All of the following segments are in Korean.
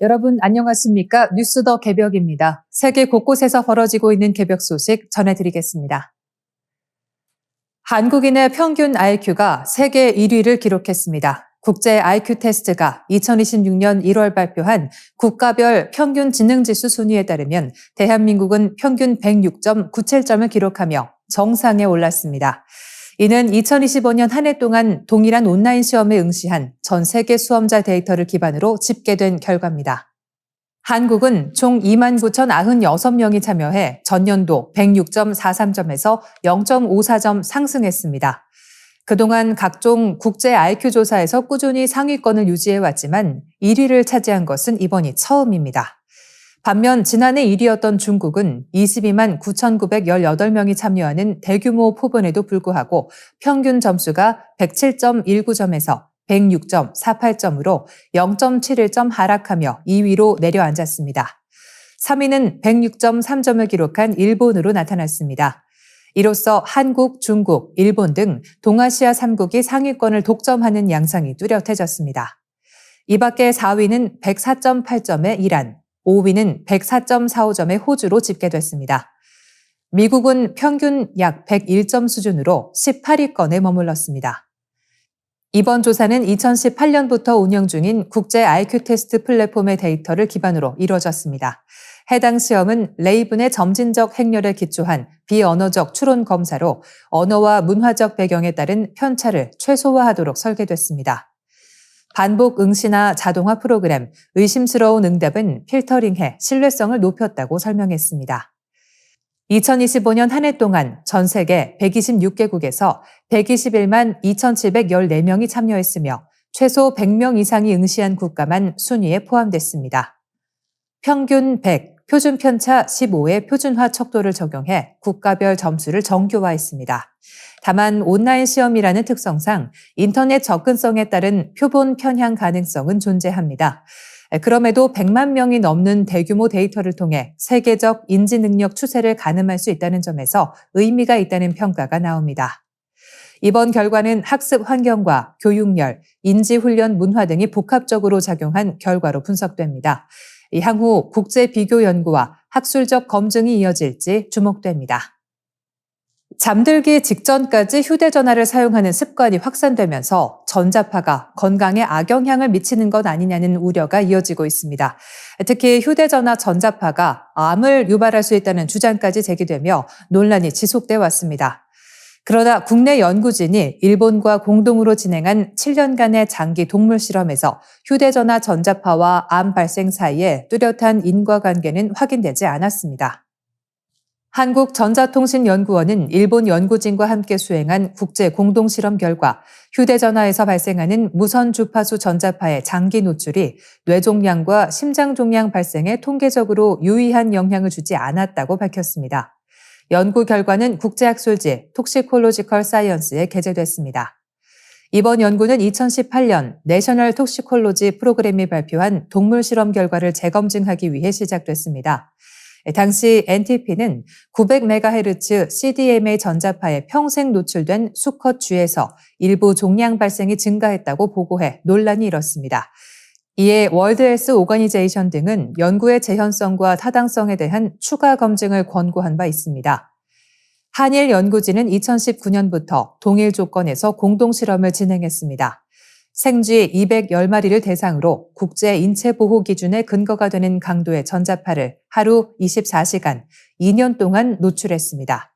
여러분 안녕하십니까? 뉴스 더 개벽입니다. 세계 곳곳에서 벌어지고 있는 개벽 소식 전해드리겠습니다. 한국인의 평균 IQ가 세계 1위를 기록했습니다. 국제 IQ 테스트가 2026년 1월 발표한 국가별 평균 지능지수 순위에 따르면 대한민국은 평균 106.97점을 기록하며 정상에 올랐습니다. 이는 2025년 한 해 동안 동일한 온라인 시험에 응시한 전 세계 수험자 데이터를 기반으로 집계된 결과입니다. 한국은 총 29,096명이 참여해 전년도 106.43점에서 0.54점 상승했습니다. 그동안 각종 국제 IQ 조사에서 꾸준히 상위권을 유지해왔지만 1위를 차지한 것은 이번이 처음입니다. 반면 지난해 1위였던 중국은 22만 9,918명이 참여하는 대규모 포본에도 불구하고 평균 점수가 107.19점에서 106.48점으로 0.71점 하락하며 2위로 내려앉았습니다. 3위는 106.3점을 기록한 일본으로 나타났습니다. 이로써 한국, 중국, 일본 등 동아시아 3국이 상위권을 독점하는 양상이 뚜렷해졌습니다. 이 밖에 4위는 104.8점의 이란, 5위는 104.45점의 호주로 집계됐습니다. 미국은 평균 약 101점 수준으로 18위권에 머물렀습니다. 이번 조사는 2018년부터 운영 중인 국제 IQ 테스트 플랫폼의 데이터를 기반으로 이루어졌습니다. 해당 시험은 레이븐의 점진적 행렬에 기초한 비언어적 추론 검사로 언어와 문화적 배경에 따른 편차를 최소화하도록 설계됐습니다. 반복 응시나 자동화 프로그램, 의심스러운 응답은 필터링해 신뢰성을 높였다고 설명했습니다. 2025년 한 해 동안 전 세계 126개국에서 121만 2,714명이 참여했으며 최소 100명 이상이 응시한 국가만 순위에 포함됐습니다. 평균 100, 표준 편차 15의 표준화 척도를 적용해 국가별 점수를 정교화했습니다. 다만 온라인 시험이라는 특성상 인터넷 접근성에 따른 표본 편향 가능성은 존재합니다. 그럼에도 100만 명이 넘는 대규모 데이터를 통해 세계적 인지 능력 추세를 가늠할 수 있다는 점에서 의미가 있다는 평가가 나옵니다. 이번 결과는 학습 환경과 교육열, 인지훈련 문화 등이 복합적으로 작용한 결과로 분석됩니다. 향후 국제 비교 연구와 학술적 검증이 이어질지 주목됩니다. 잠들기 직전까지 휴대전화를 사용하는 습관이 확산되면서 전자파가 건강에 악영향을 미치는 것 아니냐는 우려가 이어지고 있습니다. 특히 휴대전화 전자파가 암을 유발할 수 있다는 주장까지 제기되며 논란이 지속돼 왔습니다. 그러나 국내 연구진이 일본과 공동으로 진행한 7년간의 장기 동물 실험에서 휴대전화 전자파와 암 발생 사이에 뚜렷한 인과관계는 확인되지 않았습니다. 한국전자통신연구원은 일본 연구진과 함께 수행한 국제 공동실험 결과 휴대전화에서 발생하는 무선 주파수 전자파의 장기 노출이 뇌종양과 심장종양 발생에 통계적으로 유의한 영향을 주지 않았다고 밝혔습니다. 연구 결과는 국제학술지 톡시콜로지컬 사이언스에 게재됐습니다. 이번 연구는 2018년 내셔널 톡시콜로지 프로그램이 발표한 동물 실험 결과를 재검증하기 위해 시작됐습니다. 당시 NTP는 900MHz CDMA 전자파에 평생 노출된 수컷 쥐에서 일부 종양 발생이 증가했다고 보고해 논란이 일었습니다. 이에 월드 헬스 오거니제이션 등은 연구의 재현성과 타당성에 대한 추가 검증을 권고한 바 있습니다. 한일 연구진은 2019년부터 동일 조건에서 공동 실험을 진행했습니다. 생쥐 210마리를 대상으로 국제 인체 보호 기준의 근거가 되는 강도의 전자파를 하루 24시간, 2년 동안 노출했습니다.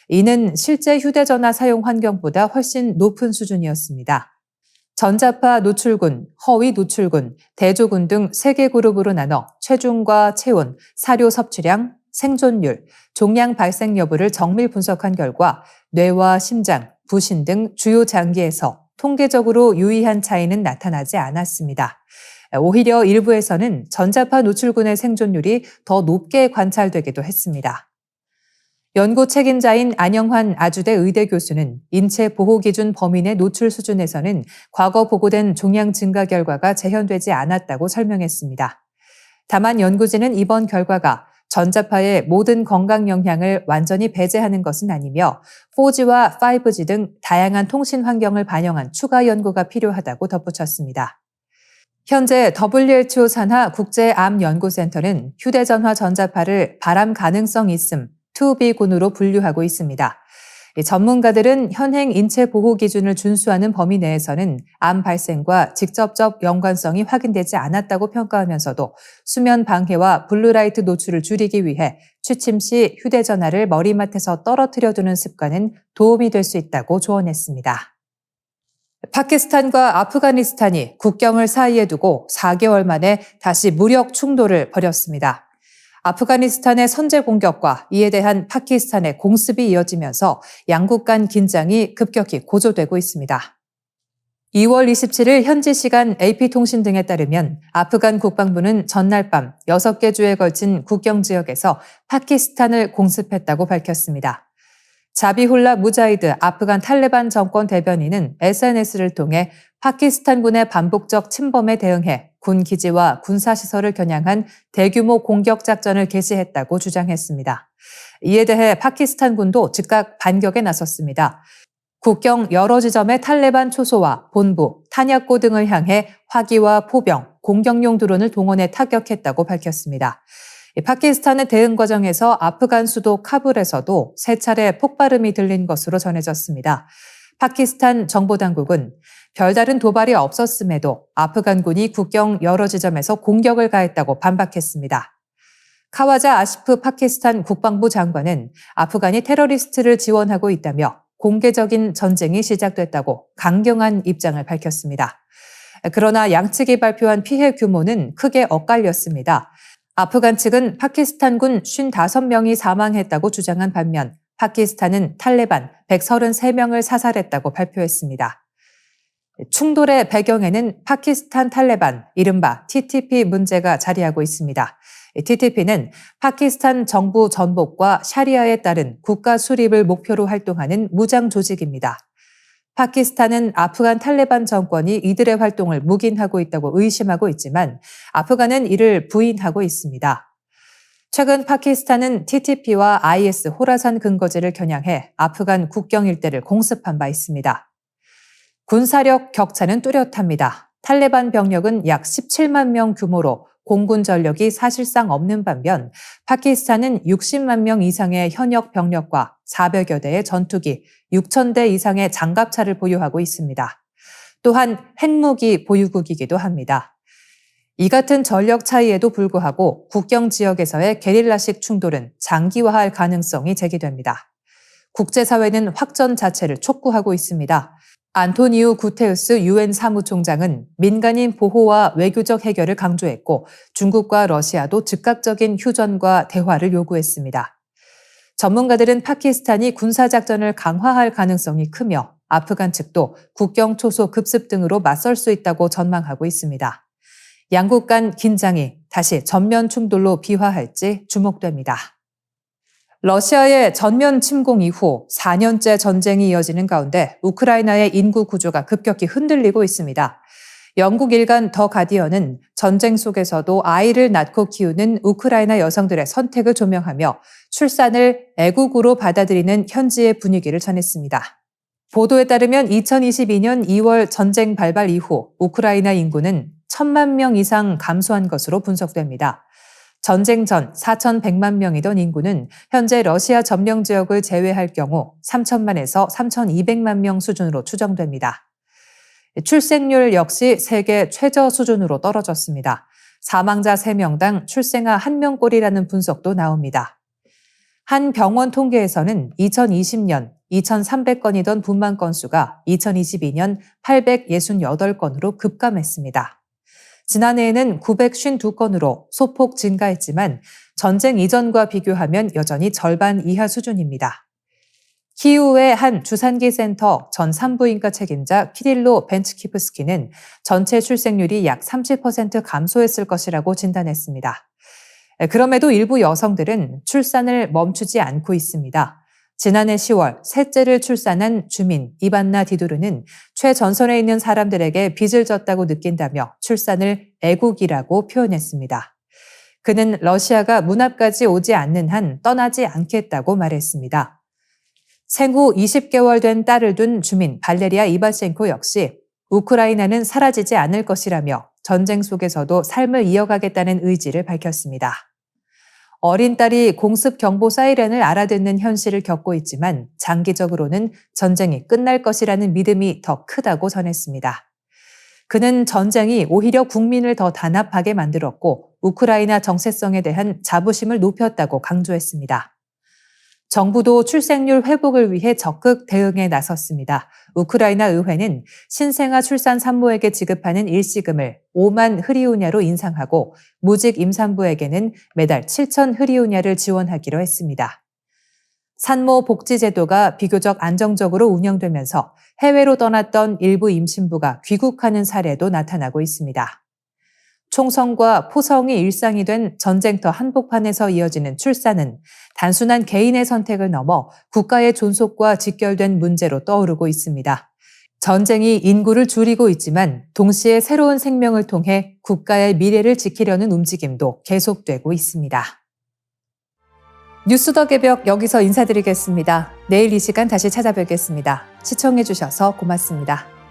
이는 실제 휴대전화 사용 환경보다 훨씬 높은 수준이었습니다. 전자파 노출군, 허위 노출군, 대조군 등 3개 그룹으로 나눠 체중과 체온, 사료 섭취량, 생존율, 종양 발생 여부를 정밀 분석한 결과 뇌와 심장, 부신 등 주요 장기에서 통계적으로 유의한 차이는 나타나지 않았습니다. 오히려 일부에서는 전자파 노출군의 생존율이 더 높게 관찰되기도 했습니다. 연구 책임자인 안영환 아주대 의대 교수는 인체 보호 기준 범위 내 노출 수준에서는 과거 보고된 종양 증가 결과가 재현되지 않았다고 설명했습니다. 다만 연구진은 이번 결과가 전자파의 모든 건강 영향을 완전히 배제하는 것은 아니며 4G와 5G 등 다양한 통신 환경을 반영한 추가 연구가 필요하다고 덧붙였습니다. 현재 WHO 산하 국제암연구센터는 휴대전화 전자파를 발암 가능성 있음 2B군으로 분류하고 있습니다. 전문가들은 현행 인체 보호 기준을 준수하는 범위 내에서는 암 발생과 직접적 연관성이 확인되지 않았다고 평가하면서도 수면 방해와 블루라이트 노출을 줄이기 위해 취침 시 휴대전화를 머리맡에서 떨어뜨려 두는 습관은 도움이 될 수 있다고 조언했습니다. 파키스탄과 아프가니스탄이 국경을 사이에 두고 4개월 만에 다시 무력 충돌을 벌였습니다. 아프가니스탄의 선제 공격과 이에 대한 파키스탄의 공습이 이어지면서 양국 간 긴장이 급격히 고조되고 있습니다. 2월 27일 현지 시간 AP통신 등에 따르면 아프간 국방부는 전날 밤 6개 주에 걸친 국경 지역에서 파키스탄을 공습했다고 밝혔습니다. 자비훌라 무자히드 아프간 탈레반 정권 대변인은 SNS를 통해 파키스탄군의 반복적 침범에 대응해 군 기지와 군사시설을 겨냥한 대규모 공격 작전을 개시했다고 주장했습니다. 이에 대해 파키스탄군도 즉각 반격에 나섰습니다. 국경 여러 지점의 탈레반 초소와 본부, 탄약고 등을 향해 화기와 포병, 공격용 드론을 동원해 타격했다고 밝혔습니다. 파키스탄의 대응 과정에서 아프간 수도 카불에서도 3차례 폭발음이 들린 것으로 전해졌습니다. 파키스탄 정보당국은 별다른 도발이 없었음에도 아프간군이 국경 여러 지점에서 공격을 가했다고 반박했습니다. 카와자 아시프 파키스탄 국방부 장관은 아프간이 테러리스트를 지원하고 있다며 공개적인 전쟁이 시작됐다고 강경한 입장을 밝혔습니다. 그러나 양측이 발표한 피해 규모는 크게 엇갈렸습니다. 아프간 측은 파키스탄군 55명이 사망했다고 주장한 반면 파키스탄은 탈레반 133명을 사살했다고 발표했습니다. 충돌의 배경에는 파키스탄 탈레반, 이른바 TTP 문제가 자리하고 있습니다. TTP는 파키스탄 정부 전복과 샤리아에 따른 국가 수립을 목표로 활동하는 무장 조직입니다. 파키스탄은 아프간 탈레반 정권이 이들의 활동을 묵인하고 있다고 의심하고 있지만 아프간은 이를 부인하고 있습니다. 최근 파키스탄은 TTP와 IS 호라산 근거지를 겨냥해 아프간 국경 일대를 공습한 바 있습니다. 군사력 격차는 뚜렷합니다. 탈레반 병력은 약 17만 명 규모로 공군 전력이 사실상 없는 반면 파키스탄은 60만 명 이상의 현역 병력과 400여 대의 전투기, 6,000대 이상의 장갑차를 보유하고 있습니다. 또한 핵무기 보유국이기도 합니다. 이 같은 전력 차이에도 불구하고 국경 지역에서의 게릴라식 충돌은 장기화할 가능성이 제기됩니다. 국제사회는 확전 자체를 촉구하고 있습니다. 안토니우 구테우스 유엔 사무총장은 민간인 보호와 외교적 해결을 강조했고 중국과 러시아도 즉각적인 휴전과 대화를 요구했습니다. 전문가들은 파키스탄이 군사작전을 강화할 가능성이 크며 아프간 측도 국경 초소 급습 등으로 맞설 수 있다고 전망하고 있습니다. 양국 간 긴장이 다시 전면 충돌로 비화할지 주목됩니다. 러시아의 전면 침공 이후 4년째 전쟁이 이어지는 가운데 우크라이나의 인구 구조가 급격히 흔들리고 있습니다. 영국 일간 더 가디언은 전쟁 속에서도 아이를 낳고 키우는 우크라이나 여성들의 선택을 조명하며 출산을 애국으로 받아들이는 현지의 분위기를 전했습니다. 보도에 따르면 2022년 2월 전쟁 발발 이후 우크라이나 인구는 1,000만 명 이상 감소한 것으로 분석됩니다. 전쟁 전 4,100만 명이던 인구는 현재 러시아 점령 지역을 제외할 경우 3,000만에서 3,200만 명 수준으로 추정됩니다. 출생률 역시 세계 최저 수준으로 떨어졌습니다. 사망자 3명당 출생아 1명꼴이라는 분석도 나옵니다. 한 병원 통계에서는 2020년 2,300건이던 분만 건수가 2022년 868건으로 급감했습니다. 지난해에는 952건으로 소폭 증가했지만 전쟁 이전과 비교하면 여전히 절반 이하 수준입니다. 키우의 한 주산기 센터 전 산부인과 책임자 키릴로 벤츠키프스키는 전체 출생률이 약 30% 감소했을 것이라고 진단했습니다. 그럼에도 일부 여성들은 출산을 멈추지 않고 있습니다. 지난해 10월 셋째를 출산한 주민 이반나 디두르는 최전선에 있는 사람들에게 빚을 졌다고 느낀다며 출산을 애국이라고 표현했습니다. 그는 러시아가 문 앞까지 오지 않는 한 떠나지 않겠다고 말했습니다. 생후 20개월 된 딸을 둔 주민 발레리아 이바셴코 역시 우크라이나는 사라지지 않을 것이라며 전쟁 속에서도 삶을 이어가겠다는 의지를 밝혔습니다. 어린 딸이 공습 경보 사이렌을 알아듣는 현실을 겪고 있지만 장기적으로는 전쟁이 끝날 것이라는 믿음이 더 크다고 전했습니다. 그는 전쟁이 오히려 국민을 더 단합하게 만들었고 우크라이나 정체성에 대한 자부심을 높였다고 강조했습니다. 정부도 출생률 회복을 위해 적극 대응에 나섰습니다. 우크라이나 의회는 신생아 출산 산모에게 지급하는 일시금을 5만 흐리우냐로 인상하고 무직 임산부에게는 매달 7천 흐리우냐를 지원하기로 했습니다. 산모 복지 제도가 비교적 안정적으로 운영되면서 해외로 떠났던 일부 임신부가 귀국하는 사례도 나타나고 있습니다. 총성과 포성이 일상이 된 전쟁터 한복판에서 이어지는 출산은 단순한 개인의 선택을 넘어 국가의 존속과 직결된 문제로 떠오르고 있습니다. 전쟁이 인구를 줄이고 있지만 동시에 새로운 생명을 통해 국가의 미래를 지키려는 움직임도 계속되고 있습니다. 뉴스 더 개벽 여기서 인사드리겠습니다. 내일 이 시간 다시 찾아뵙겠습니다. 시청해주셔서 고맙습니다.